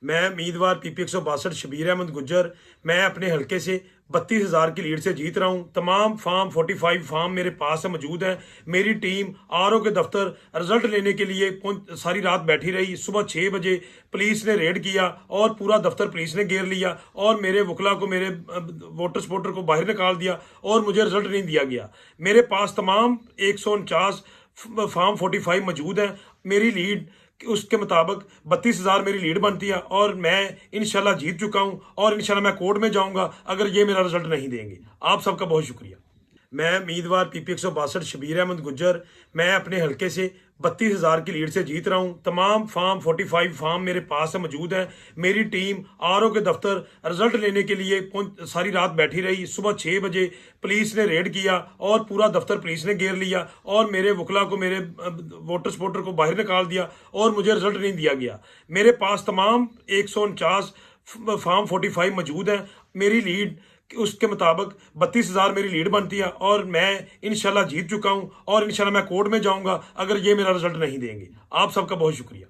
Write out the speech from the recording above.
मैं उम्मीदवार पीपी 162 शबीर अहमद गुज्जर। मैं अपने हलके से 32,000 की लीड से जीत रहा हूं। तमाम फॉर्म 45 फॉर्म मेरे पास मौजूद हैं। मेरी टीम आरओ के दफ्तर रिजल्ट लेने के लिए सारी रात बैठी रही। सुबह 6 बजे पुलिस ने रेड किया और पूरा दफ्तर पुलिस ने घेर लिया और मेरे वकला को, मेरे वोटर सपोर्टर को बाहर निकाल दिया और मुझे रिजल्ट नहीं दिया गया। मेरे पास तमाम 149 फॉर्म 45 मौजूद हैं। मेरी लीड उसके मुताबिक 32,000 मेरी लीड बनती है और मैं इंशाल्लाह जीत चुका हूं और इंशाल्लाह मैं कोर्ट में जाऊंगा अगर ये मेरा रिजल्ट नहीं देंगे। आप सबका बहुत शुक्रिया। मैं उम्मीदवार पीपी 162 शबीर अहमद गुज्जर। मैं अपने हलके से 32,000 की लीड से जीत रहा हूं। तमाम फॉर्म 45 फॉर्म मेरे पास मौजूद हैं। मेरी टीम आरओ के दफ्तर रिजल्ट लेने के लिए सारी रात बैठी रही। सुबह 6 बजे पुलिस ने रेड किया और पूरा दफ्तर पुलिस ने घेर लिया और मेरे वकला को, मेरे वोटर सपोर्टर को बाहर निकाल दिया और मुझे रिजल्ट नहीं दिया गया। मेरे पास तमाम 149 फॉर्म 45 मौजूद हैं। मेरी लीड उसके मुताबिक 32,000 मेरी लीड बनती है और मैं इंशाल्लाह जीत चुका हूं और इंशाल्लाह मैं कोर्ट में जाऊंगा अगर ये मेरा रिजल्ट नहीं देंगे। आप सबका बहुत शुक्रिया।